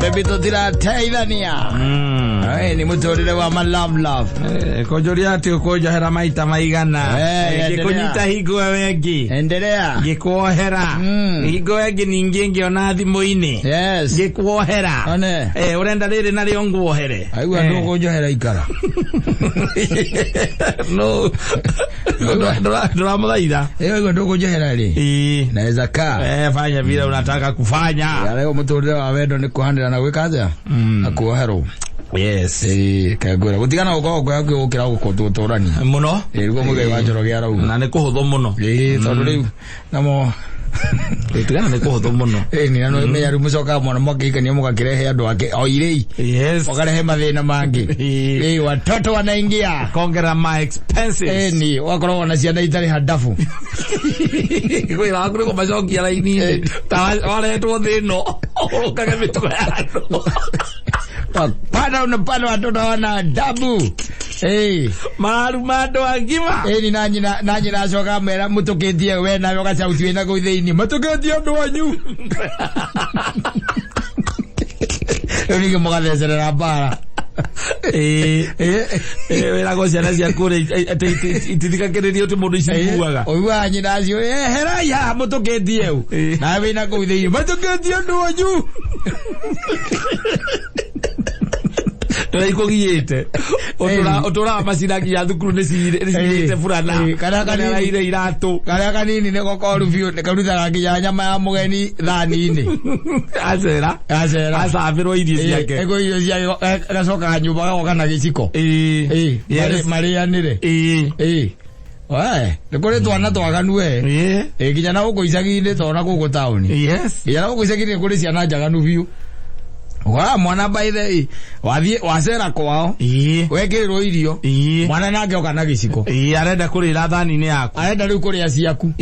baby tutira teithania. Ni muturire wa my love. Kojoria ati ukojohera maita maigana. Gikunyita hingo wengi. Endelea. Gikuohera. Hingo wengi ningi ngiona thimu-ini. Yes. Gikuohera. One. Urenda riri nario nguohere. Aigua ndugujohera ikara. No. Ndora mudhaira. Aigua ndugujohera ri. Naweza kaa. Fanya vile unataka kufanya. Leo muturire wa wendo ni kuhandira na gwika atia. Akuoherwo. Yes. Kagura gutigana uko yake ukira gukotorani muno rwo mugai wa Njoroge arau na ne kuhutho muno tondu riu namo gutigana ne kuhutho muno ni nano me yaru mucoka mwana mukikania mugakirehe andu ake oirei yes wakarehe mathina mangi watoto wanaingia kongera my expenses ni wakorwo na ciana itari hadafu kwira akuri ko macokia laini tawaretwo thino ukage mituko yako Pana watoto wana adabu. Marumado agima. Ni nanyi na coka mera mutukitie we na yoga sauti wena go thiini. Mutukitie andu wanyu. Ni mugathecerera bara. Wera go ciana cia kure itithikagiriria uti mundu iciguaga. Oiwa nyina cio hera ya mutukitie u. Na we na go thiini. Mutukitie andu wanyu. Tuikogiyete otora maciragi ya thukuru ni cirite furana kana ire iratu kana kanini ne gokoru biu ne karuthaga nginya nyama ya mugeni thani-ini acera acabirwo irio ciake ego irio ciake gacoka nyumba gagoka na giciko marianire we ni kuri twana twaganu we nginya na guku icagi-ini tona guku tauni nginya na guku icagi-ini kuri ciana njaganu biu wa mwana by the way wathie wacera kwao wekirwo irio mwana nake oka na giciko arenda kurira thani-ini yaku arenda riu kuria ciaku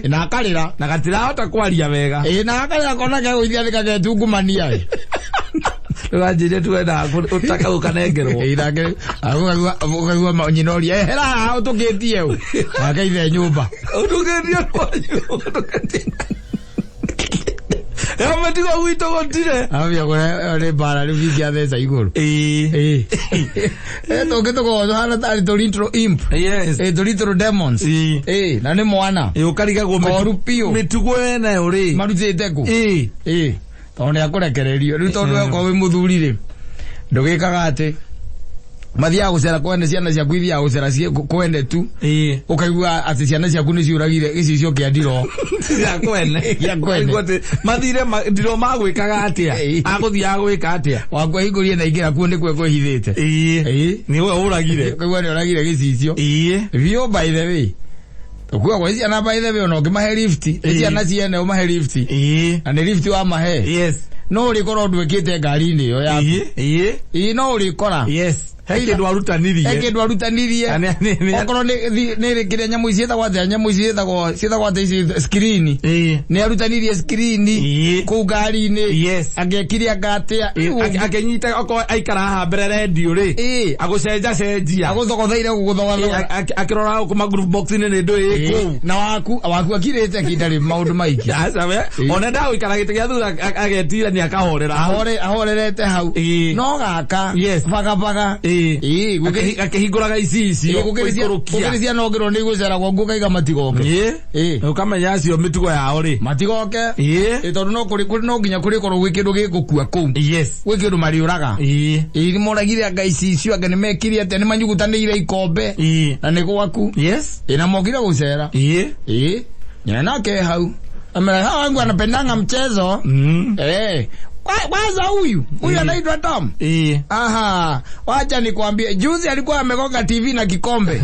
na akarira na gatirahota kwaria wega na akarira kona ke guithia thika getungumania Rwajire tuenda utaka ukanengerwo irake agwa nyinoria hera utukitie u akaithe nyumba utukitie Amatigo wito gotire. Abia gore bara rivisia thesa iguru. Tokito go hana tari tolintro imp. Yes. Tolintro demons. Na ni mwana. Ukariga go korupio. Mitugo ena uri. Marutite ku. Tonde akurekererio. Riu tondu ko wi muthuri ri. Ndugikaga ati. Mathia gucera kwende ciana cia kwithia gucera cie kwende tu ukaigua ati ciana cia kuni ciuragire gicicio kia ndiro ya kwende mathire ndiro magwikaga atia aguthia gwika atia wakwa hingurie na ingira kuo ndikwe kwihithite ni we uragire kaigua ni uragire gicicio bio by the way ukuwa kwa ciana by the way no ngimahe lift ciana ciene umahe lift na ni lift wa mahe yes no uri koro ndwekite ngari-ini yo ya no uri kora yes heke ndwarutanirie okoro ni rikire nyamu icieta gwate nyamu icieta gwate ici screen ni arutanirie screen ku ngari-ini agekiria ngatia akenyita oko aikara ha mbere radio ri agucenjia aguthogotheire guguthogathoga akirora ku group box ni ndu iku na waku akirite kindari maundu maiki ona nda uikara gite gia thura agetira ni akahorera ahorerete hau no gaka baga akihinguraga ici gukirisia no ngiro ni gucera gwa ngukaiga matigoke ukamenya acio mitugo yao ri matigoke tondu no kuri no nginya kuri korwo gwikindu gigukua ku gwikindu mariuraga ni moragire ngai icio anga ni mekiri ati ni manyugutanire ikombe na ni gwaku na mokire gucera nyina nake hau amera hawa wangu anapendanga mchezo kwanza huyu anaitwa Tom. Aha, wacha nikwambie juzi alikuwa amegonga TV na kikombe.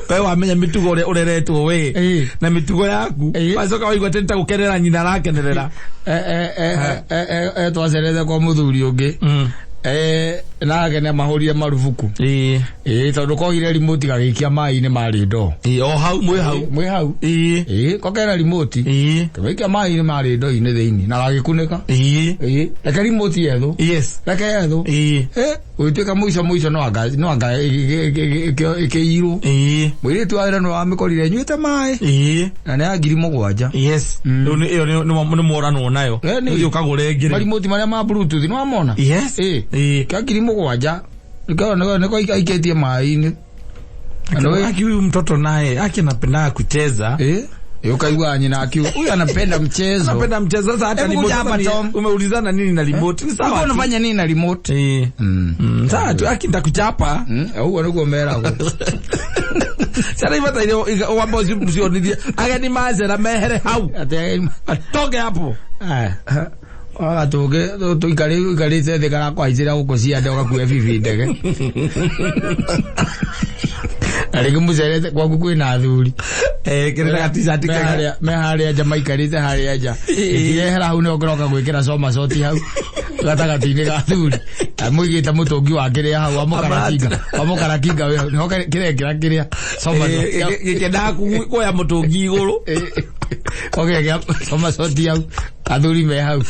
Wewe amenya mitugo ureretwo we na mitugo yaku wacoka waigua tenta gukerera nyina rakenerera twacerete kwa muthuri ungi nake ne mahorie marufuku tondu kohire remote gagikia mai-ini mari ndo o hau mwe hau kokera remote gagikia mai-ini mari ndo-ini thiini na gagikunika reke remote yethu reke yethu Uitika muico no anga ikiiru. Mwire tu ara no amikorire nyuite mai. Na ne agiri 7. Yes. No mora no nayo. Yo kagore ngire. Bali moti maria ma bluetooth no amona. Yes. Kagiri 7. Niko iketie mai ni. Ano akiwa mtoto naye anapenda kucheza. Ukaigwa nyina akiwa huyu anapenda mchezo. Anapenda mchezo sasa hata remote. Umeulizana nini na remote? Ni sawa. Unafanya nini na remote? Sasa tu akindakuchapa. Au anagomera huko. Sasa hivi hata ile wambo msionidia. Agani mazera mehere hau. Atoke hapo. Toge to ikale de kana kwa izira huko si ade wakakuya vivi ndege. Arige muzerete kwa kukwina athuri. Kireta gatisati kaga me haria Jamaica rite haria ja. Ikirehera hau ne okoroka gwikira soma soti hau. Gatagati-ini ga athuri. Amwigite mutungi wa kiria hau amukara kinga we no kirekira soma gikenda kuoya mutungi iguru. Okay, soma soti hau. Athuri me hau.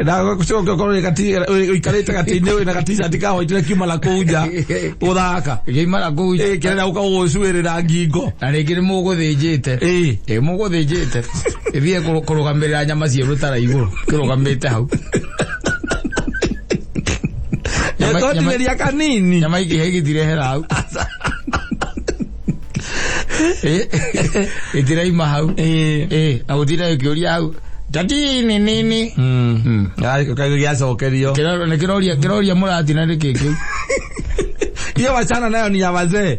Na kucoka korore gati ikarete gati-ini na gatisa tikaho itire kimala kuja uthaka kimala kuja kirenda ukagucuirira ngingo na ringire muguthinjite muguthinjite ithie kurugamirira nyama cie rutara iguru kirugamite hau nyama kanini nyama igithirehera hau itira ima hau na utira ikiuria hau tati nini kagiacokerio kiroria murati na rikiki hiyo wachana nayo ni ya wazee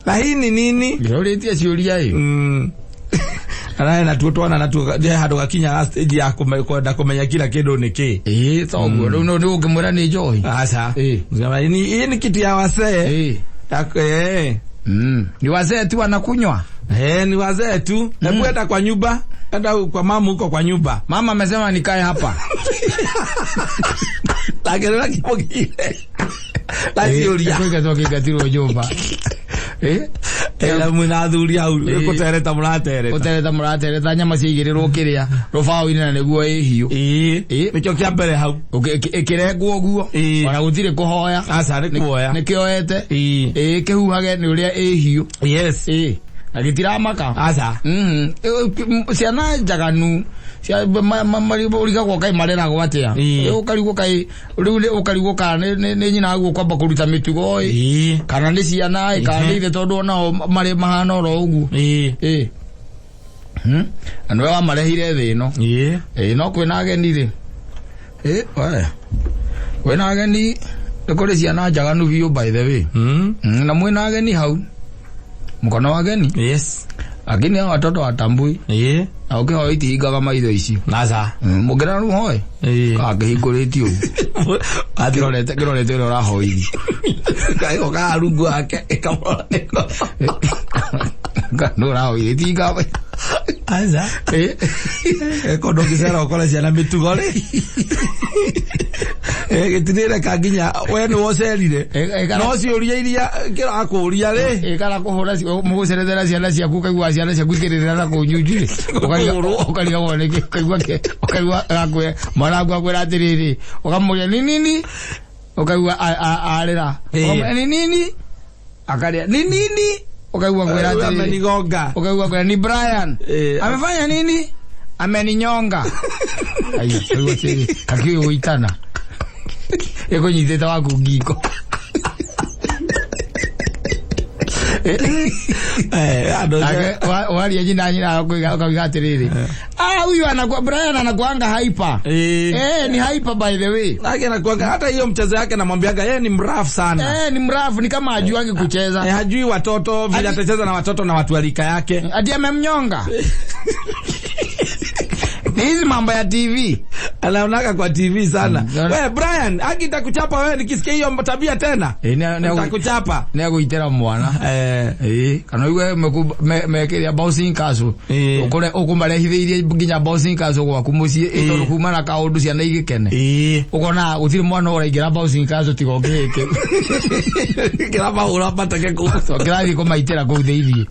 lakini nini kiroritie ciuria ana natutwana natuka hado gakinya stage ya kwenda kumenya kila kindu niki toguo no ukimwira ni johi asa hii ni kitu ya wazee ni wazee tu wanakunywa ni wazee tu hebu enda kwa nyumba enda kwa mama huko kwa nyumba mama amesema nikae hapa lakini kipogile lazioria kwa toke katiro nyumba ela munathuri au kutereta muratereta nyama ciigirirwo kiria rubao-ini na niguo hiu nicho kia mbere hau ikirengwo guo ona gutire kuhoya asa ni kuoya nikioete kihuhage ni uria hiu yes agitiramaka asa ciana njaganu cia mariga kwa kai marera gwatia ukarigwo kai riu ukarigwo kana ni nyina guo kwamba kuruta mitugo kana ni ciana kana ithe tondu ona mari mahana ro uguo ando wa marehire thi no no kwina ageni ri kwina ageni kuri ciana njaganu biu by the way na mwina ageni hau mkono wa ageni yes ageni hao watoto watambui okay hoi tigaga maitho ici nasa mugera ru hoi akihikuritio kirorete ro hoi kai oka rungu ake ekamoreko kanora hoi tigaga asa kondo kisera okola ciana mitugore gitirire kaginya we ni wocerire no ciuria iria kirakuria ri ikara kuhura mugucerethera ciana ciaku kaigua ciana ciaku ikirira na kunyunjire ukariga wone kaigua gakwe mwana akwira atiriri ukamuria ni nini ukaigua arira ni nini akaria ni nini ukaigua kwira atiriri amenigonga ukaigua kwira ni Brian amefanya nini ameninyonga ayo wewe tiri kakiyo uitana eko nyiteta waku ngiko wali jina nyina kwa atiriri huyu anakuwa Brian anakuanga hyper ni hyper by the way yake anakuanga hata hiyo mchezo yake namwambiaga yeye ni mrafu sana ni mrafu ni kama hajuangi kucheza hajui watoto vile atacheza na watoto na watu alika yake ati amemnyonga hizi mambo ya TV anaonaka kwa TV sana wewe Brian akitakuchapa wewe nikisikia hiyo tabia tena nitakuchapa ni aguitera mwana kana wewe mekeria bouncing castle ukore ukumarehithirie nginya bouncing castle gwa kumucie itoru kuma na kaundu cia na igikene ukona utiri mwana uraingira bouncing castle tigongeke kira baura patake ku kirathi kumaitira ku theirie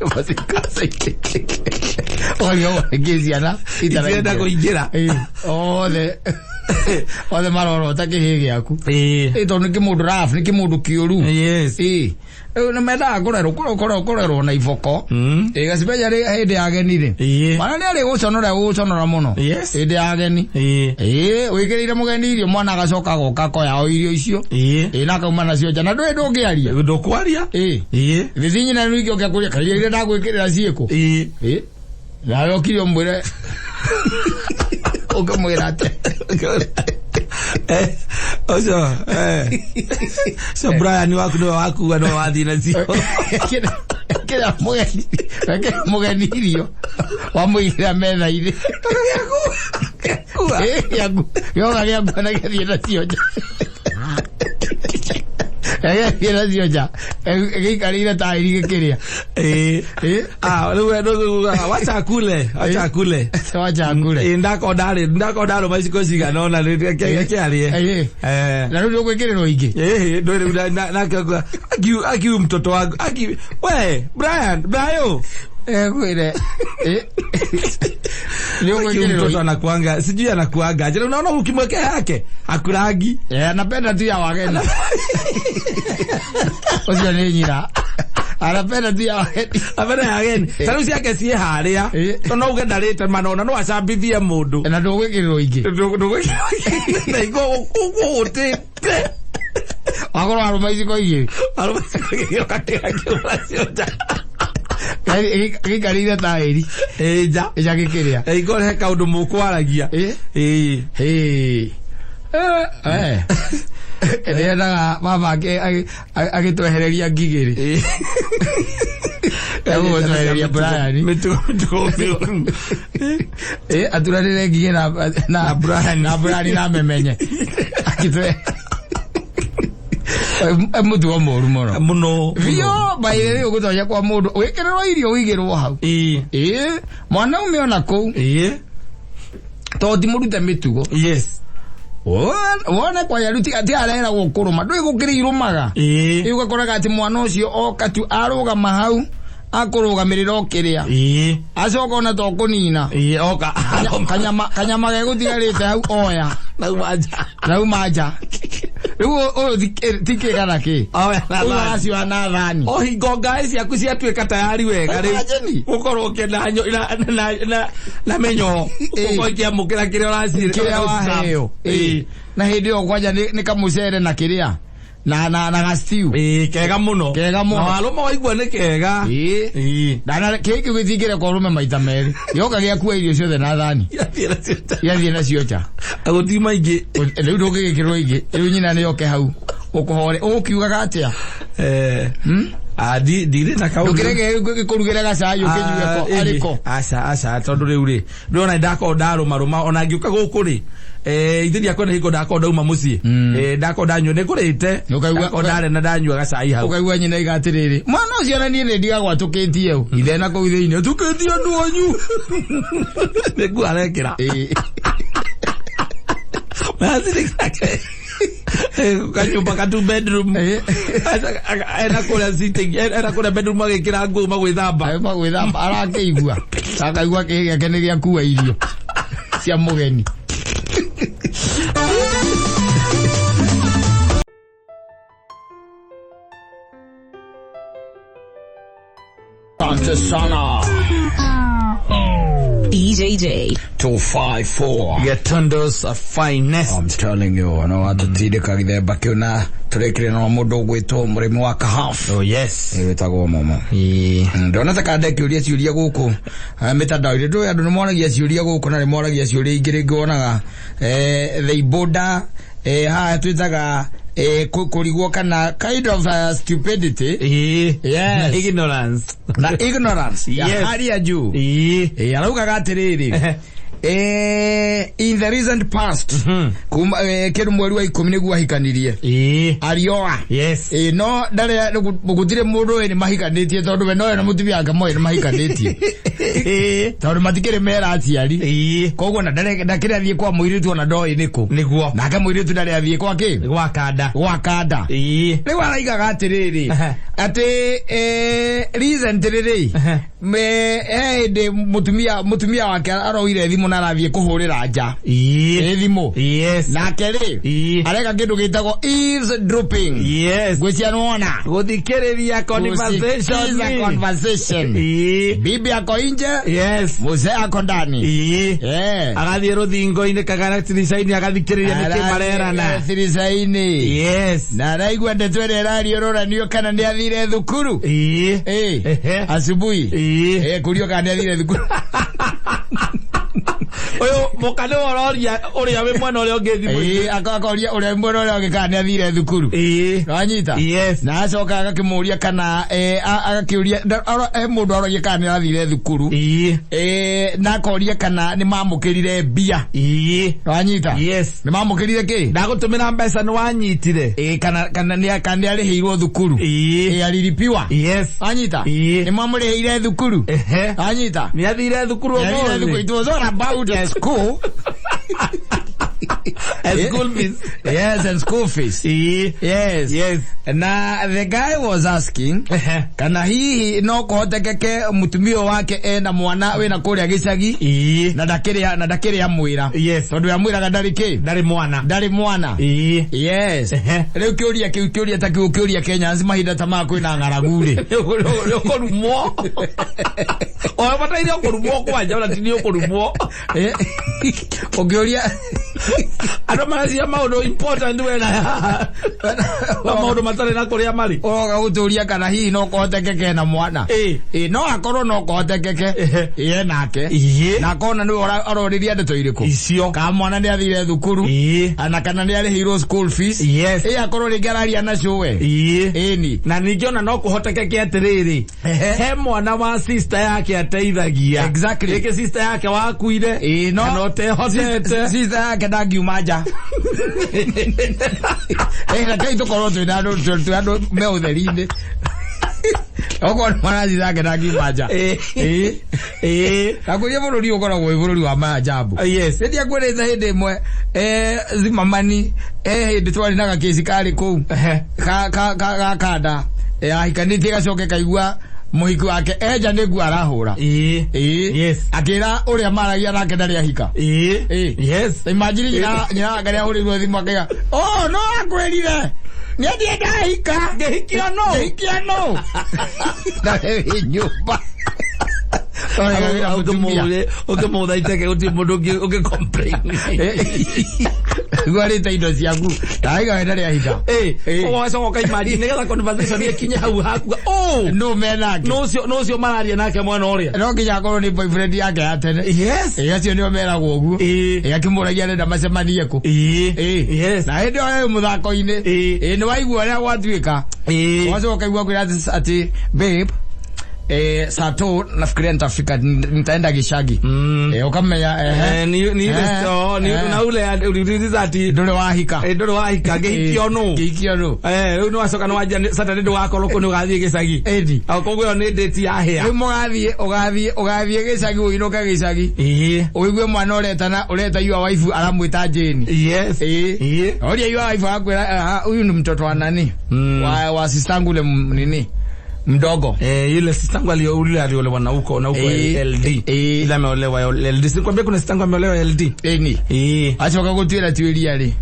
bouncing castle oyo ngezi ana itenda kuingira ole Othe maroro takihi giaku. To niki mundu raf, niki mundu kiuru. Yes. Na meda korero na ivoko. Gasibeja ri hinde ageni ri. Mana ni ari guconora muno. Hinde ageni. Wikirire mugeni irio mwana agacoka goka koya o irio icio. Na kauma nacio jana ndungiaria. Ndukwaria. Thithi na niki okiakuria karia ire ndagwikirira cieko. Na yokire mwire. Okamwira ate. So Brian waku no wathi na cio. Kira mugeni irio. Wamuigira metha ire. Yoga gĩaku na gĩthiĩ na cio nja. Gĩthiĩ na cio nja. Gĩikarĩire taĩri gĩkĩrĩa. Wacha kule. Wacha kule. Ndakondaro maiciko cigana ona kĩarĩe. Na rĩu ndũgwĩkĩrĩrwo ingĩ. Akiu mtoto wangu. We, Brian. Kwire. Mtoto anakuanga, sijui anakuanga. Jana unaona ukimwekea yake, akurangi. Anapenda tu ya wageni. Osio ni nyira. Anapenda tu ya wageni. Anapenda ya wageni. Sasa usiake sie haria. Tona ugenda rete manona no acambithia mundu. Na ndugwikirwo ingi. Na igo ugote. Agora arumaiciko igiri. Katega kiuracio. Gĩikarĩire taĩri. Nja gĩkĩrĩa. Igore kaundu mukwaragia. Endaga baba agĩtwehereria ngigĩrĩ. Agũtwehereria Brian. Aturanĩre ngigĩ na Brian na memenye. Mutu moru muno. Vio baire ugutonya kwa mundu. Wikiriro irio wigirwo hau. Mwana umeona kou. To ti murute mitugo. Yes. Wona kwa yaruti ati arera gukuruma. Ndui gukirirumaga. Ugakoraga ati mwana ucio oka tu arugama hau. Akurugamirira okiria. Acoka ona to kunina. Oka. Kanyama gegutigarite hau oya. Nau manja. Uyo tike kana ki. Uyo acio na thani. Hingonga ici aku ciatuika tayari wega ri. Ukorwo kenda na menyo. Ukoikia mukira kiria uraciri. Kiria waheo. Na hindi yo kwanja ni kamucere na kiria. Na gastiu. Kega muno. Na aloma waigua ni kega. Na kiki githingire kwa rume maita meri. Yoka giakua irio ciothe na thani. Yathie na ciocha. Agutima ingi. Riu ndugigikirwo ingi. Riu nyina ni yoke hau. Ukuhore. Ukiugaga atia? Dire na kaundu. Ndukirege gikurugire gacayo kinyuye ko ariko. Asa tondu riu ri. Ndona ndako maruma ona ngiuka guku ri. Ithiria kwenda hiko ndako ndauma mucii. Ndako ndanyu ne kurite. Ndako ndare na ndanyu gacai hau. Ukaigua nyina igatiriri. Mwana ucio na nie ndia gwatukitie u. Ithe na kuu thiini tukitie andu anyu. Negu arekira. Mazili kake. Kanyumba ka 2 bedroom. Era kula sitting. Era kula bedroom agikira nguma gwithamba. Gwithamba arakeigua. Akaigua kigeke ni giakua irio. Cia mugeni. Sana. DJJ 254. Get thunders of finest. I'm telling you, no atutire kagithemba kiu na turekire no mundu gwitwo murimi wa kahaf. Oh yes. Wetagwo momo. Ndona ta kande kiuria ciuria guku. Mitandao ire ndu andu nimoragia ciuria guku na nimoragia ciuria ingire ngonaga they border ha twitaga kurigwo kana kind of stupidity. Yes. Ignorance. Na ignorance. Yes. Hali ya juu. Arauga gatiriri. In the recent past, kiru mweri wa 10 niguo ahikanirie. Arioa. Yes. No ndare gutire mundu ni mahikanitie tondu we no na mutumia ngamo ni mahikanitie. Tondu matikire mera aciari. Koguo na ndare ndakire athie kwa muiritu ona ndoi niku. Niguo. Na ka muiritu ndare athie kwa ki? Gwa kanda. Gwa kanda. Riu araiga gatiriri. Ati recently de mutumia wake aroire thimu na rathie kuhurira nja thimu na keri areka kindu gitagwo eavesdropping gwicia nona guthikiriria conversation bibi ako nje muse ako ndani agathie ruthingo-ini kagana tiricaini agathikiriria niki marerana tiricaini na raigua ndetwere radio roranio kana ni athire thukuru asubuhi kurio kana athire thukuru oyo mokane ororia uria we mwana uria ngithi akakoria uria mwana uria ngikana athire thukuru ranyita na acoka agakimuria kana agakiuria mundu aroria kana athire thukuru na akoria kana ni mamukirire bia ranyita ni mamukirire ki ndagutumira mbeca ni wanyitire kana ni akandi arihiirwo thukuru alilipiwa ranyita ni mamurihiire thukuru ranyita ni athire thukuru it was all about school. And school fees. Yes, and school fees. Yes. Na the guy was asking, kana hii no kuhotekeke mutumia wake na mwana we na kuria gicagi na ndakiri amwira. Tondu amwira ndari mwana. Yes. Leo kiuria ta kiuria Kenya nzima hinda tama kwina ngaragure. Okorumo. Oya bataire okorumo kwa jabla tini okorumo. Okiuria adomazia maudo important wena maudo matare na korea mari oga guturia kana hii no kuhotekeke na mwana no akorwo no kuhotekeke nake na kona ni aroriria ndeto iriku icio ka mwana ni athire thukuru ana kana ni arihirwo school fees akorwo ringararia na showe ni na ningiona no kuhotekeke atiriri he mwana wa sister yake ateithagia exactly eke sister yake wakuire no te hotete sister yake ndagiumaja kai tukorwo twina meutheri-ini okorwo mwana thithake ndagiumaja akuria bururi ukoragwo bururi wa maajabu rĩrĩa ngwĩrĩte hĩndĩ ĩmwe zimamani hĩndĩ twarĩ na gakĩci karĩ kũu gakanda ahikanĩtie gacoke kaigua muhiku wake eja nĩguo arahũra akĩra ũrĩa maragia nake ndarĩ ahika imagine nyina wake nĩahũrĩirwo thimũ akaiga no akwĩrire nĩendie ndahika ngĩhikia no ndarĩ nyũmba ukimutha iteke uti mundu uki complain gwarite indo ciaku taiga wenda ria hika owaco kaimari nigetha conversation ikinya hau haku no menake no cio mararia nake mwana uria no nginya akorwo ni boyfriend yake ya tene acio nio meragwo uguo akimuragia nenda macemanie ku na hindi oyo muthako-ini ni waigua uria gwatuika wacoka kaigua kwira ati babe sato nafikiria nitafika nitaenda gishagi ukamenya ni na ule uliuliza ati ndore wahika gihikio no ni wacoka no wajia Saturday ndo wakorwo ko ni ugathie gishagi koguo ni date ya hea ugathie gishagi uinoka gishagi uigue mwana ureta your wife aramwita Jane oria your wife akwira huyu ni mtoto wa nani wa sistangu ule nini mdogo yule sistangu aliolewa na huko LD ila ameolewa LD sikwambia kuna sistangu ameolewa LD acha wakagotwira tuiria ri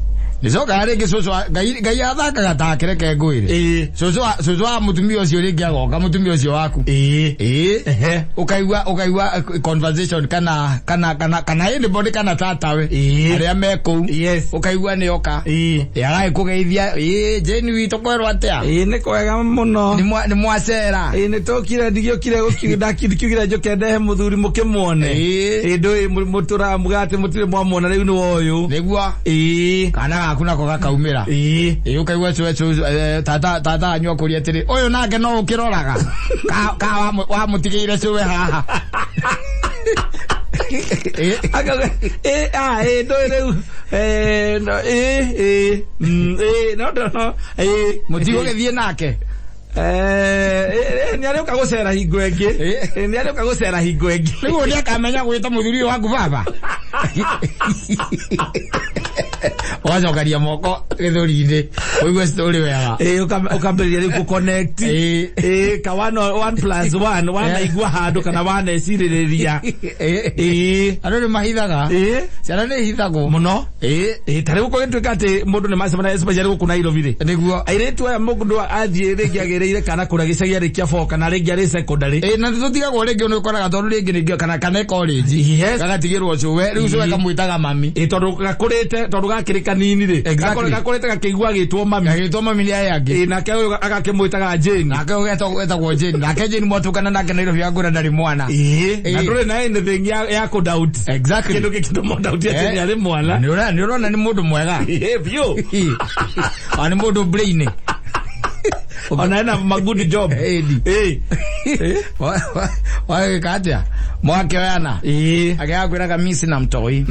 nicoka rĩngĩ cũcũ ngai athakaga takĩreke ngwĩre cũcũ mutumia ũcio rĩngĩ agoka mutumia ũcio waku ukaigua conversation kana anybody kana tatawe arĩa me kũu ukaigua nĩ oka agagĩkũgeithia Jane witũ kwerwo atĩa nĩ kwega mũno nĩ mwacera nĩ tũkire ndigiũkire ndakiugire njoke ndehe muthuri mũkĩmuone ndũĩ mũtũramuga atĩ mũtirĩ mwamuona rĩu nĩ ũyũ nĩguo kana gaku nako gakaumĩra ukaigua tata anyua kũria atĩrĩ ũyũ nake no ũkĩroraga ka wamũtigĩire cũwe haha ndũĩ rĩu mũtigũgĩthiĩ nake ni arĩũka gũcera hingo ĩngĩ nĩguo nĩakamenya gwĩta mũthuri waku baba Wacokaria moko githuri-ini. Oigwe story wega. Ukamberia riu connect. Ka 1+1 wanaigua handu kana waneciririria. Andu ni mahithaga. Ciana ni hithagwo muno. Tariu ko gitwika ati mundu ni macemana especially guku Nairobi ri. Niguo. Airetu aya mundu athie ringi agereire kana kura gicagi ari kia 4 kana ringi ari secondary. Na tutigagwo ringi unu koraga tondu ringi ningi kana college. Gagatigirwo cuwe riu cuwe kamwitaga mami. Tondu gakurite tondu gakiri kanini ri. Gakurite gakigua gitwo mami. Gitwo mami ni ayage. Nake uyu agakimwitaga Jane. Nake uyu etagwo Jane. Nake Jane mwatukana nake Nairobi agura ndari mwana. Na ndure na anything ya ku doubt. Exactly. Kindu kikindo mo doubt ati ni ari mwana. Ni urona ni mundu mwega. Vyo. Ani mundu brain. Ona ma good job. Wa katia. Mwake wana. Akakwira kama sina mtoi.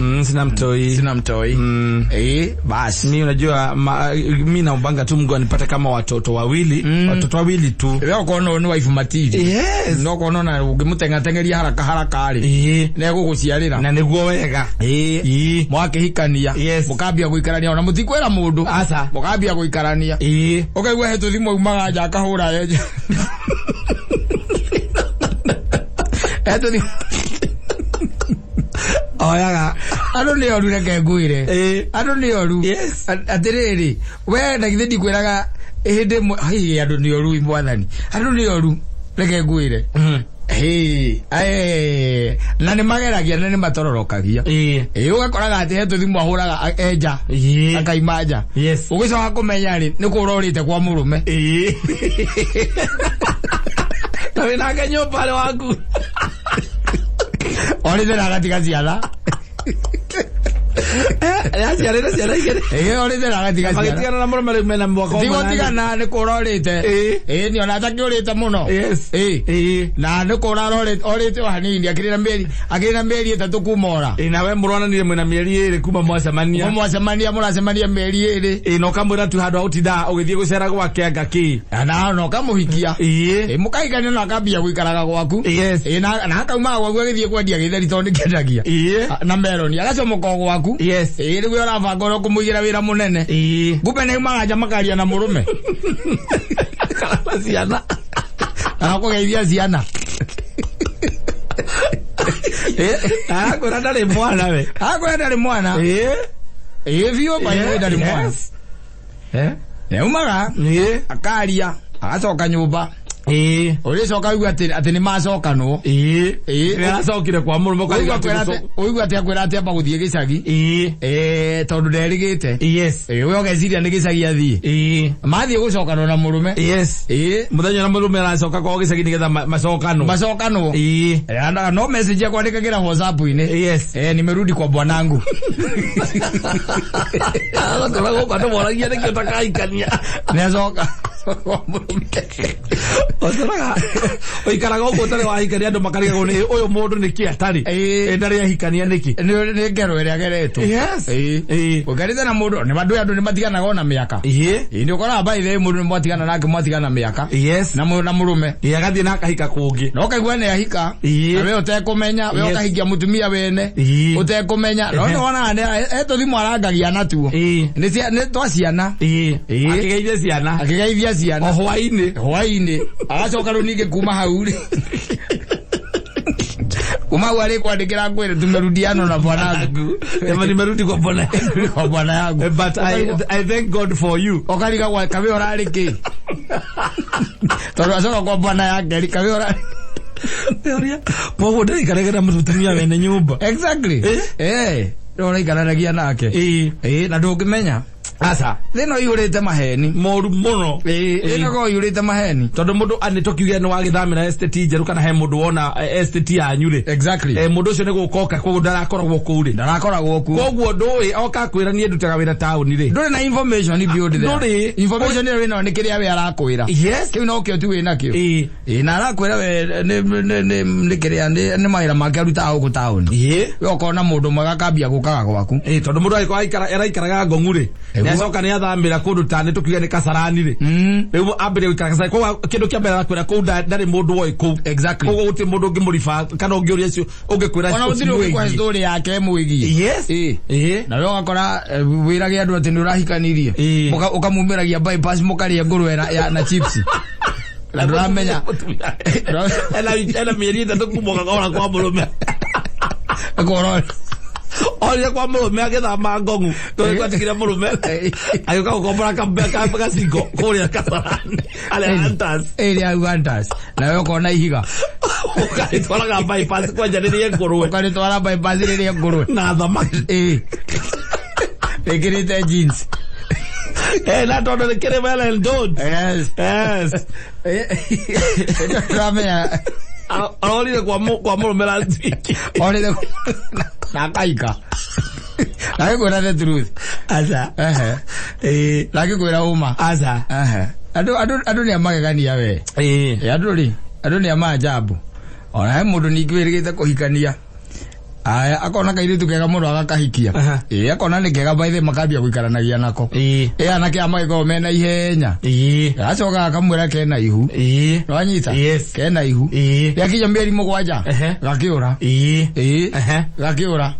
Sina mtoi. Basi mimi unajua mimi naombanga tu Mungu anipate kama watoto wawili tu. Wewe ukoona ni wife material. Yes. No kuona ukimutengatengeria haraka ari. Na guguciarira. Na niguo wega. Mwake hikania. Mukambia guikarania ona mutikwera mundu. Asa. Mukambia guikarania. Ukaigua hetu thimu umaga nja akahura yeje. Hetu thimu oyaga andu ni oru reke nguire andu ni oru atiriri we na githidi kwiraga hindi hi andu ni oru mwathani andu ni oru reke nguire na ni mageragia na ni matororokagia ugakoraga ati hetu thimu ahuraga enja akaimanja ugicoka kumenya ri ni kurorite kwa murume tawe na ganyo pale waku Ori de la gatica ciala. Ori de la gatica ciala. Magitia na moro mena mwako. Digo tigana ne kororite. Ni ona takiorite muno. Yes. Na ne kororite orite hanini akirira mberi etatu kumora. Na we murona ni mwena mieri ere kuma mwasemania. Murasemania mieri ere. No kamwira tu handu autida ugithie gucera gwake ngaki. Na no kamuhikia. Mukaigania na akambia guikaraga gwaku. Yes. Na akauma gwaku agithie kwendia githeri tondu kendagia. Na meloni agacomoka gwaku. Yes. Rigu urabanga ro kumuigira wira munene. Gupe na magaja makaria na murume. Ciana. Akugeithia ciana. Akwira ndari mwana we. Akwira ndari mwana. Vio pa ndari mwana. Ne umaga. Akaria. Agacoka nyumba. Uricoka uigua ati ni macoka no. Acokire kwa murume kwa uigua ati akwira ati amba guthie gicagi. Tondu nderigite. Yes. We ogeciria ni gicagi athie. Mathie gucokana na murume. Yes. Muthenya na murume aracoka kwa gicagi nigetha macokano. Andaga no message yakwa ndikagira WhatsApp-ini. Yes. Nimerudi kwa bwanangu. Alafu kwa ndo moragia nikio takaikania. Nezoka. Osaraga oikaraga uko tare wa hikania ndo makariga gone uyu mundu ni kiatari ndari ya hikania niki ni ngero ria geretu. Yes. Ukarita na mundu ni bandu andu ni matigana gona miaka. Ndi ukora by the mundu ni mwatigana nake mwatigana miaka. Yes. Na murume agathie na akahika kungi no kaigua ni ahika we utekumenya we ukahikia mutumia wene utekumenya no wona ne eto thimu arangagia natuo ni twaciana akigeithia ciana hwaini agacoka ru ninge kuma hau ri kuma wale kuandikira kwere tumerudiana na bwanangu nimerudi kwa bwana yangu but I thank God for you okariga kwa kabe orariki toro asoka kwa bwana yake kabe orariki teoria pogo ndai karegera mutumia wene nyumba exactly ro ikararagia nake na ndungimenya asa thino yurite maheni moru muno ego yurite maheni tondu mundu anitokiugia ni wagithamira estate jeru kana he mundu wona estate yanyu ri exactly mundu ucio ni gukoka koguo ndarakoragwo kuu ri koguo ndui oka kwira ni ndutaga wira town ri nduri na information ni build there nduri information ni no ni kiria we arakwira yes kiu no kio tu we nakio na arakwira we ni kiria ni maira make aruta au ku town we okona mundu mwega kambia gukaga gwaku tondu mundu aikaraga ngong'u ri Necoka ni athambira kundu tane tukiga ni Kasarani ri. Riu ambire gwikara Kasarani kwa kindu kia mbere akwira ku ndari mundu woi ku. Exactly. Koguo guti mundu ngimurifa kana ungiuria cio ungikwira cio. Ona uthiri kwa story yake muigi. Yes. Na we wakora wirage andu ati ni urahikanirie. Ukamumiragia bypass mukaria ngurwe na chips. La ndramenya. Ela mieri tatu kumoka kwa murume. Akora oya kwa murume agethama ngongu to kwatikira murume ayuka gukombora ka cingo kuria Kasarani ale antas na wewe kona ihiga ukaitwara bypass kwa janirie ngurwe ukaitwara bypass ririe ngurwe na thamaki ekirite jeans na todo de kere vela el don. Yes. Ramea. Oli de kwa murume la twiki. Oli de na kaika. Lagi kwera the truth. Asa. Lagi kwera uma. Asa. Ado ni amagani yawe. Ado ni amajabu. Ona mundu ni kwirigite kuhikania. Aya akona kairitu kega mundu agakahikia. Akona ni kega baithe makambia guikaranagia nako. Anake amagiko mena ihenya. Acoka akamwira kena ihu. No anyita. Kena ihu. Yakinya mieri mugwanja. Gakiura. Gakiura.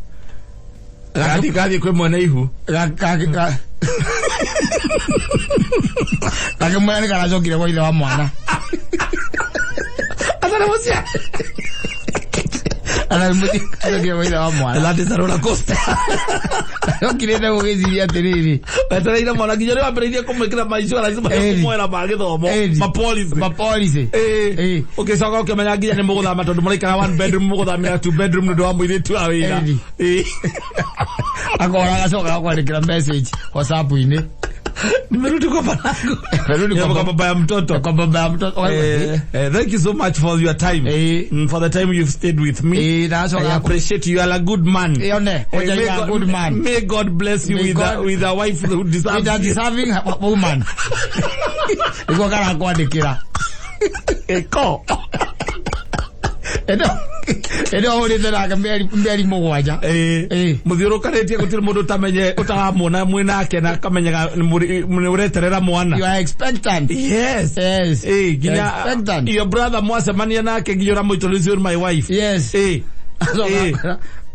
Gathi kwe mwena ihu. Kakimwira ni karacokire kwa ithe wa mwana. Atana mucia. Ana muti ayo wira wa mwana la tesarona costa okirete gugiciria atiriri ataraira mwana kinyore wambereirie kumwikira maisho lazima kumwera magithomo mapolice ukicoka ukimenya nginya ni muguthama tondu muraikara one bedroom muguthamira two bedroom ndu wa muiritu awira akora gacoka kwandikira message WhatsApp ini nimerudi kwa panangu. Nimerudi kwa baba ya mtoto. Kwa baba ya mtoto. Thank you so much for your time. For the time you've stayed with me. I appreciate you. You are a good man. You are a good man. May God bless you with a wife who deserves. With a deserving woman. Iko kana kuandikira. Eko. Edo uri tena mberi mugwanja muthiurukaretie gutiri mundu tamenye utaramona mwinake na kamenyaga ni ureterera mwana. You are expectant. Yes. Ginya your brother mwacemania nake nginya uramuituricio my wife. Yes.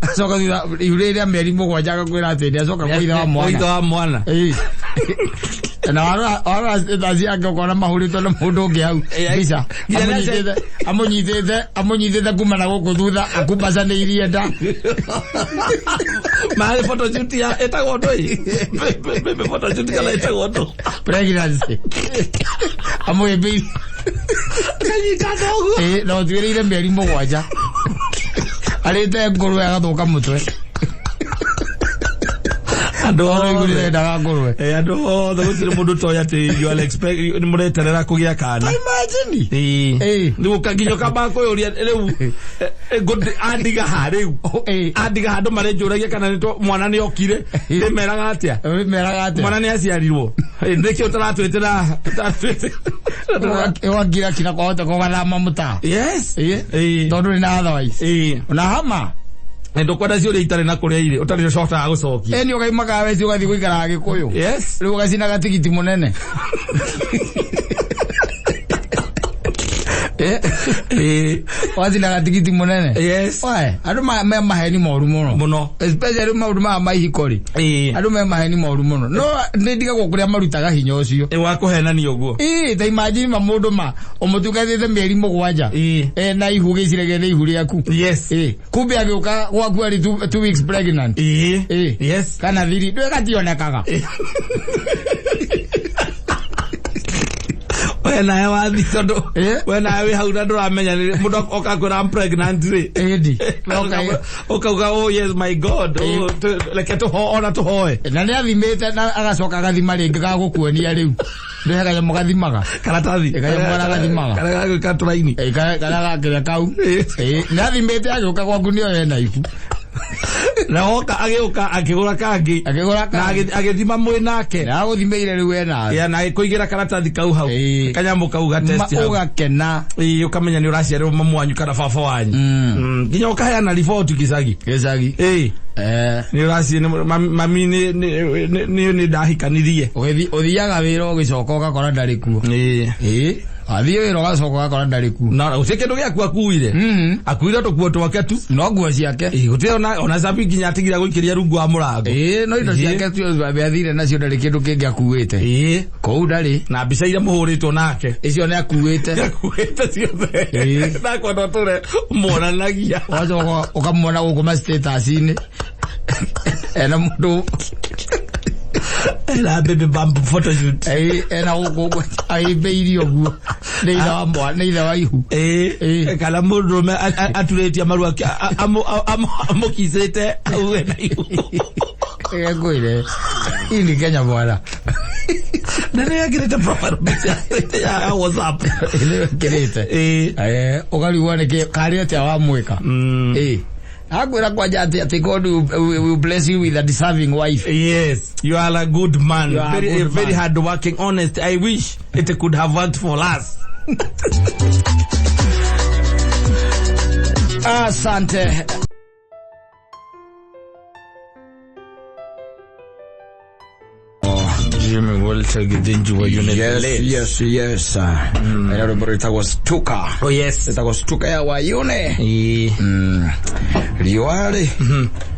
Asoka iureria mberi mugwanja akakwira ati asoka kuitha wa mwana. Na ara ndazi akokona mahurito na mundu ungi hau bisa amunyitete kumana guku thutha akumbacaniirie nda mari photoshoot ya etagwo ndoi bebe photoshoot kana etagwo ndo pregnancy amwebe kanyika dogo no twirire mberi mugwanja arite ngurwe agathuka mutwe ando ngurire ndaga ngurwe ando thugutire mundu toya ti you are expect ni mureterera kugia kana imagine ni ukaginyo kaba ko yori riu god andiga hariu andiga handu marenjuragia kana ni mwana ni okire meraga atia mwana ni aciarirwo ndiki utaratwetera ewagira kina kwa hota kwa la mamuta. Yes. Tondu ni na otherwise na hama ndo kwenda cio ri itare na kuria ire utari shota agucokia ni ukaimaga wezi ugathi guikara Gikuyu. Yes. Riu ugacina gatigiti munene wazina gatigiti munene. Yes. Why adu maheni moru muno especially maundu ma maihikori adu maheni moru muno no ndiga gukuria marutaga hinya ucio wa kuhenania uguo ta imagine mamundu umutugatite mieri mugwanja na ihu gicirege ihu riaku. Yes. Kumbe agiuka gwaku ari 2 weeks pregnant. Yes. Kana thiri ndwe gationekaga wena ewa thitondo wena we hau na nduramenya mundu okakwira I'm pregnant ri okauga oh yes my God like to ona to hoe na ni athimite na agacoka agathima ringi gagukuonia riu ndega ya mugathimaga karatathi ya mwana gathimaga kana turaini kana gakiria kau na athimite agiuka gwaku ni wena ifu Na oka ageuka akigura kangi na agithima mwinake na guthimeire riu ena ya na ikuigira karatathi kau hau kanyamu kau ga test hau ugakena ukamenya ni uraciarwo mamu wanyu kana baba wanyu nginya ukahana report gicagi ni uraci mami ni ndahikanirie uthiaga wira ugicoka ugakora ndari kuo athie wira ugacoka ugakora ndari kuo na ucekindu giaku akuire akuire tukuo twake tu no nguo ciake gutie ona sabi nginya atigira guikiria rungu wa murango no indo ciake tu athire nacio ndari kindu kingi akuite kou ndari na mbica iria muhuritwo nake icio ni akuite ciothe na kwenda ture monanagia wacoka ukamwona guku ma status-ini ena mundu ela baby bump photoshoot ena guku aibeiri oguo neitha wa ihu kala mundu aturetia maru ake amukizete auwe na ihu ngwire ini Kenya bwana nani agirete profile picture ya WhatsApp ile kirete ukaligwa niki kari ati awamwika agwira kwa jati ati God will bless you with a deserving wife. Yes, you are a good man, very hard working, honest. I wish it could have worked for us. Asante. Jimmy will take it into a unit. Yes. And everybody that was Tuka. Oh yes. That was Tuka ya wa yune. Liwari.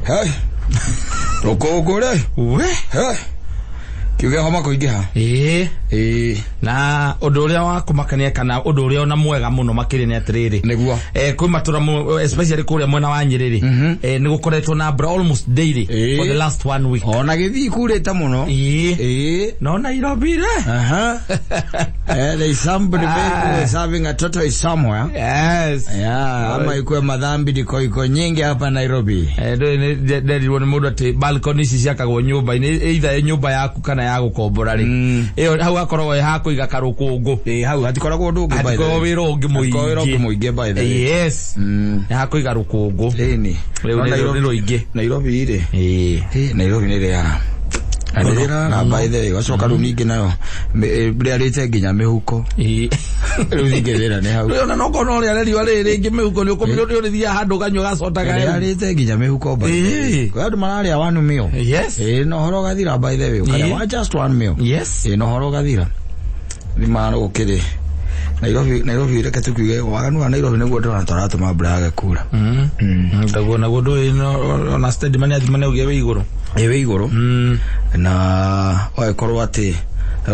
Hey. Rokogore. We. Hey. Kiuge homa kuingiha. Na uduria wa kumakania kana uduria ona mwega muno makiri ni atiriri. Niguo. Kwi matura especially kuria mwena wa Nyiriri. Ni gukoretwo na bra almost daily for the last 1 week. Ona githi kurita muno. No Nairobi re. There is somebody who is having a total somewhere. Yes. Yeah, ama ikuwe madhambi iko nyingi hapa Nairobi. Ndio ni mudo ati Balconies ciakagwo nyumba ni either nyumba yaku kana ya gukombora ri. Hau akorwo hakuiga karukungu hau hatikoragwo ndungu by the way wira ungi muingi by the way yes hakuiga rukungu ni Nairobi ire Nairobi ni ria Adira na by the way wacoka runingi nayo bria rite nginya mihuko runingi ne hau ona no kono ria reri riri ngi mihuko ni ukomyo ri thia handu ganyo gacota ga rite nginya mihuko by kwa andu mararia wanu mio yes no horo gathira by the way ukaya wa just one meal yes no horo gathira ni maro gukiri Nairobi reke tukuige waganu wa Nairobi niguo ndona taratuma mbura agakura ndaguo na gundu ino ona steady mani athimane ugiwe iguru na wakorwo ati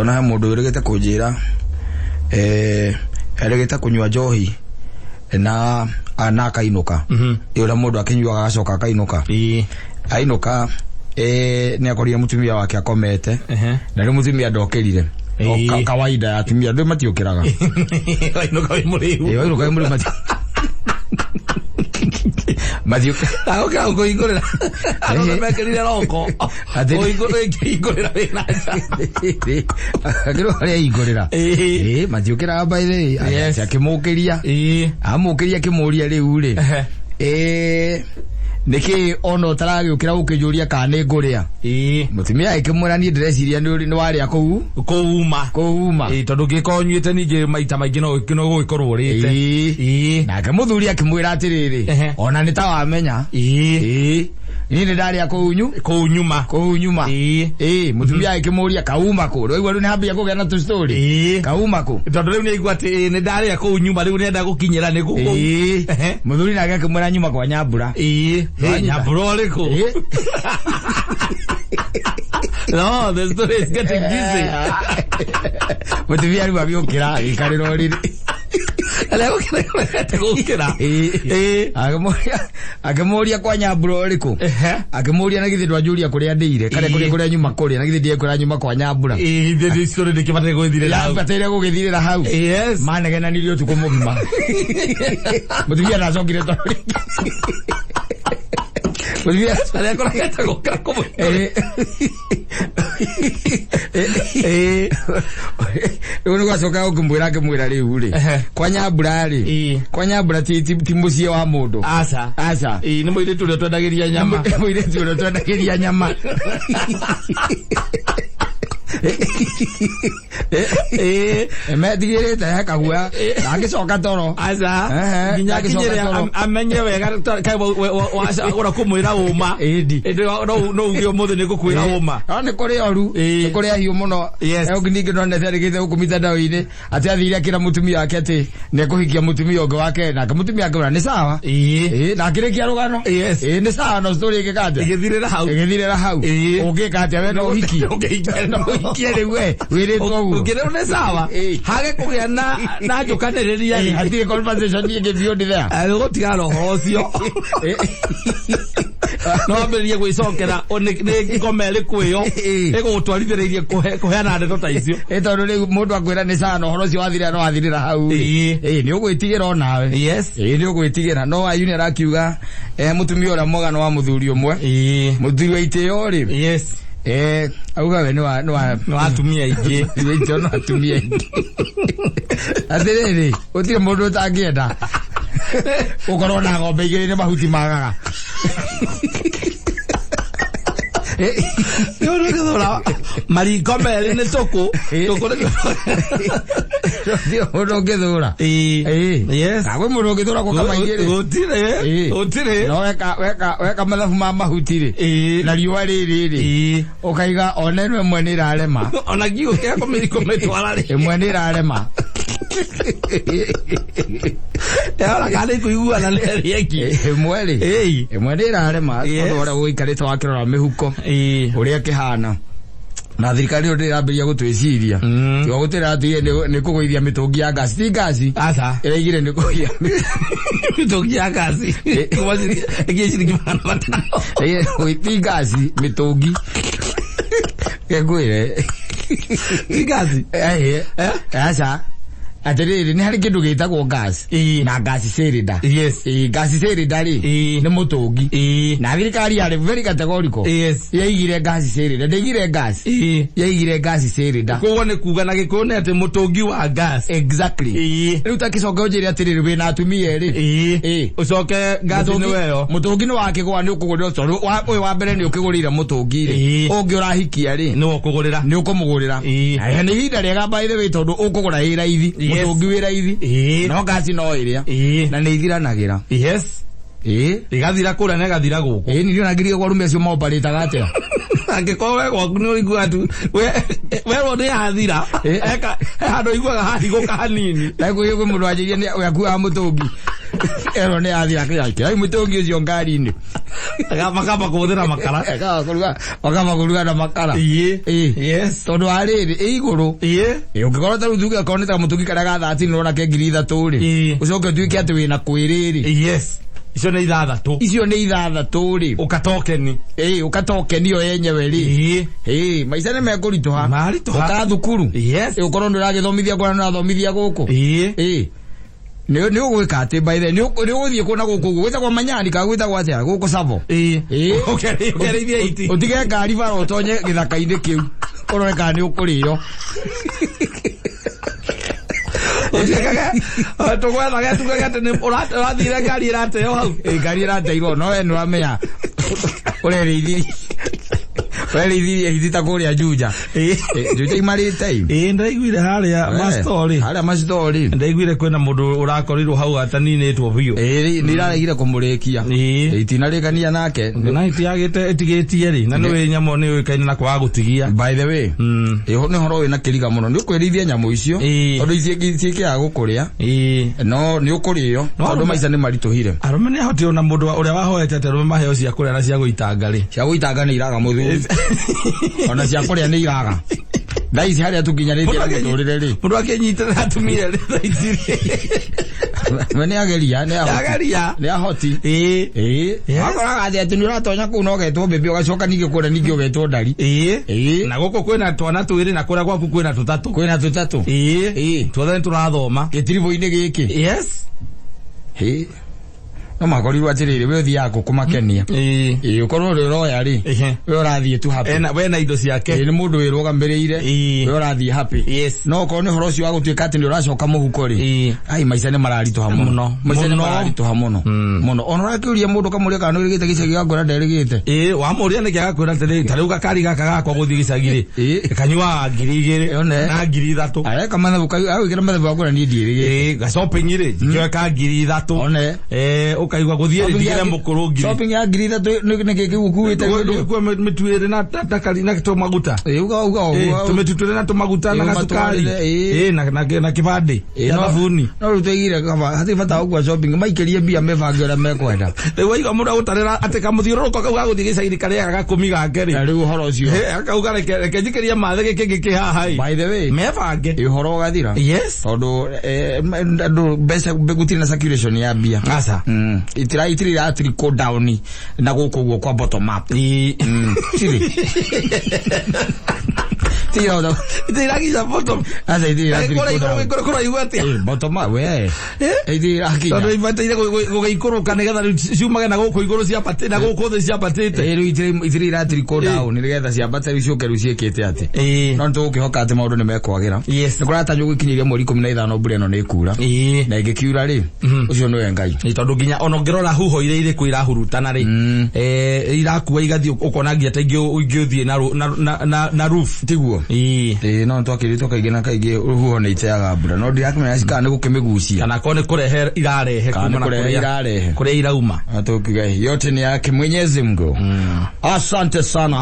ona he mundu uregete kunjira eregete kunywa njohi na akainuka ira mundu akinywa agacoka akainuka ainuka ni akorire mutumia wake akomete na ni mutumia ndokerire kawaida ya atumia ndio matiokiraga ainuka imuriu ainuka imuriu Mathiuka agoka ngoingorera amekerire roko ngoingorera wina agiro ari ingorera mathiukira by the way akimukiria amukiria kimuria riu ri niki ono taragiukira gukijuria kana nguria mutumia ikimwira ni ndreciria ni wari kuuma tondu ngikonyuite ningi maita maingi no guikorwo rite nake muthuri akimwira atiriri ona ni ta wamenya ni ndari kunyuma mutumia ikimuria kauma ku rĩu ni hambia kugea na tu story kauma ku tondu riu ni igua ati ni ndari kunyuma riu nenda gukinyira ni guku muthuri nake akimwira nyuma kwa nyambura nyambura riku no the story is getting busy mutumia riu abiukira ikariro riri Alego gukira akemuria kwa nyambura riku akemuria na githi ndwanjuria kuria ndire kare kuria nyuma kuria na githi ndie kuria nyuma kwa nyambura the story ndikibate guthirira hau batire gugithirira hau yes manegena nirio tuko mugima mutumia nacokire tori mutumia alego gukira kumu Uno kwa soka okumbwira ke mwira riu ri. Kwa nyambura ri. Kwa nyambura ti mucie wa mundu. Asa. Ni mwire tu twendagiria nyama. Mwire tu twendagiria nyama. Emetigire ta kagua agicoka toro asa nginya kinyire amenye wega kai wa kumwira uma no ugio muthe ni gukwira uma ni kuri oru ni kuri ahiu muno ngingi no netherigite ukumita dawi-ini ati athire kira mutumia wake ati ne kuhikia mutumia ungi wake na mutumia akira ni sawa na akirikia rugano ni sawa no story ikikate igithirira hau ugikate we no hiki kiere we wire tu ukire ne sawa hage kugia na njukaniriria ati conversation ye give you there gotiga roho cio no amberie gwicokera ni komere kwiyo igutwarithiririe kuheana ndeto ta icio tondu ri mundu akwira ni sawa no horo cio wathira no wathirira hau ni ugwitigira onawe ni ugwitigira no ayuni arakiuga mutumia ora mogano wa muthuri umwe muthuri wa itio ri auga we no atumia ingi no atumia ingi atiriri utire mundu utangienda ukorwo na ng'ombe igiri ni mahuti magaga yo no kethora mariko meri ni tuku dio mundu ngithura agwe mundu ngithura ko kama igiri utire no weka mathabu ma mahuti ri na riua riri ukaiga onenwe mwene irarema ona giu ke ko miriko metwara ri mwene irarema Ela kale kuigua na leri eki. Mweri. Mweri irarema tondu ora uikarite wakirora mihuko. Uria kihana. Na thirikari uri rambiria gutwiciria. Tiga gutira ati ni kugoithia mitungi ya gasi. Ti gasi. Asa. Iraigire ni kugoithia mitungi ya gasi. Kumasi egishiriki mana matano. Ti gasi mitungi. Kegwire. Ti gasi. Asa. Atiriri ni hari kindu gitagwo gas na gas cylinder gas cylinder ri ni mutungi na thirikari yari very categorical yaigire gas cylinder ndegire gas yaigire gas cylinder kugo ne kuga na gikone ati mutungi wa gas exactly riu takicoka ujiri atiriri wina atumia ri ucoke gas ni weyo mutungi ni wakigwa ni ukugurira tondu uyu wa mbere ni ukigurira mutungi ri ungi urahikia ri ni ukugurira ni ukumugurira aya ni hinda riega by the way tondu ukugura ira ithi mutungi wira ithi no gasi no iria na ni ithiranagira igathira kura na igathira guku ni ndio nagirie kwa rume cio moparita gate angikowe gwaku ni igua tu we ro ni athira eka hando igua hahigoka hanini na kuyo mundu ajirie ni yakua mutungi ero ni athira kiyake ai mutungi ucio ngari-ini makamba kuthira makara makamba kuruga na makara tondu ariri iguru ungikorwo ta rutuga koneta mutungi karia ga 13 nona ke 3,000 ri ucoke tuike ati wina kwiriri icio ni ithathatu ri ukatokeni ukatokeni yo yenyewe ri maica ni mekurituha uka thukuru ukorwo nduragithomithia kwa na thomithia guku ni ugwika ati by the ni uguthie kuna guku gwita kwa manyani ka gwita kwa cia guku savo ukerithia iti utige ngari bara utonye githaka-ini kiu ureka ni ukurio tugwethaga tugaga ati ni urathire ngari irateo hau ngari irateirwo no we nuramenya urerithia hithita kuria Juja Juja imarite ndaiguire haria mastori ndaiguire kwina mundu urakorirwo hau ataninitwo biu ni iraregire kumurikia itinarikania nake na itiagite itigitie ri na ni nyamo ni wikaine na kwa gutigia by the way ni horo wina kiriga muno ni ukwirithia nyamo icio tondu icio gukuria no ni ukurio tondu maica ni marituhire arume ni ahoti ona mundu uria wahoete ati arume maheo cia kuria na cia guitanga ri cia guitanga ni iraga muthuri ona cia kuria ni iraga Daisi haria tukinyaritie guturire ri mundu akinyitira atumia ri daisi mene ageria ni ahoti akora gathi ati ni uratonya ku no getwo bebe ugacoka ningi kura ningi ugetwo ndari na guko kwina twana twiri na kura gwaku kwina tutatu twothe turathoma gitiribo-ini giki no makorirwo atiriri we uthi yako kumakenia ukorwo ri roya ri we urathie tu happy we na indo ciake ni mundu wirugamiriire we urathie happy no ko ni horo ucio wa gutuika ati ni uracoka muhuko ri ai maica ni mararituha muno maica ni mararituha muno muno onora kiuria mundu kamuria kana urigite gicagi gakora nderigite wa muria ni kiagakwira ati tariu gakari gaka gakwa guthi gicagi ri kanywa 2,000 na 3,000 aya kamana bukai au ikira mathe bakora ni ndirigite ga shopping ri njwe ka 3,000 one ukaigwa guthie ndigire mukuru 3,000 shopping ya 3,000 ni kiki gukuite kwa mitwire na takari na tomaguta uga tumetutwire na tomaguta na sukari na kibande na funi no rutegire kama hati fata ugwa shopping maikirie bia mebange ora mekwenda waiga mundu utarira ati kamuthiururuko kau gaguthie gicagi karia gakumi gakeri riu horo ucio akauga reke njikeria mathe giki haha by the way mebange ihoro gathira yes tondu andu besa begutire na circulation ya bia asa itira atri go down na guko kwa bottom up tiri tira da tira giza bottom asa tira kora igwate bottom up we tira kinya tondu ibateire gugeikuruka nigetha ciumage na guko iguru cia pate na guko the cia patete itira atri go down nigetha cia batari ciuke ciekete ati no tukihoka ati maundu ni mekwagira ni kuratanywo gukinyiria mweri 15 mbura ino ni kura na ingikiura ri ucio no engai tondu nginya onongerora huho ire kwira hurutana ri irakuwa igathi ukonagia ta ingiuthie na roof tiguo no twakirito kaige na kaige huho ni iteaga mbura no ndirakimenya cika ni gukimigucia kana kone kurehe irarehe kuma kuria irauma atukiga yote ni yake Mwenyezi Mungu. Asante sana.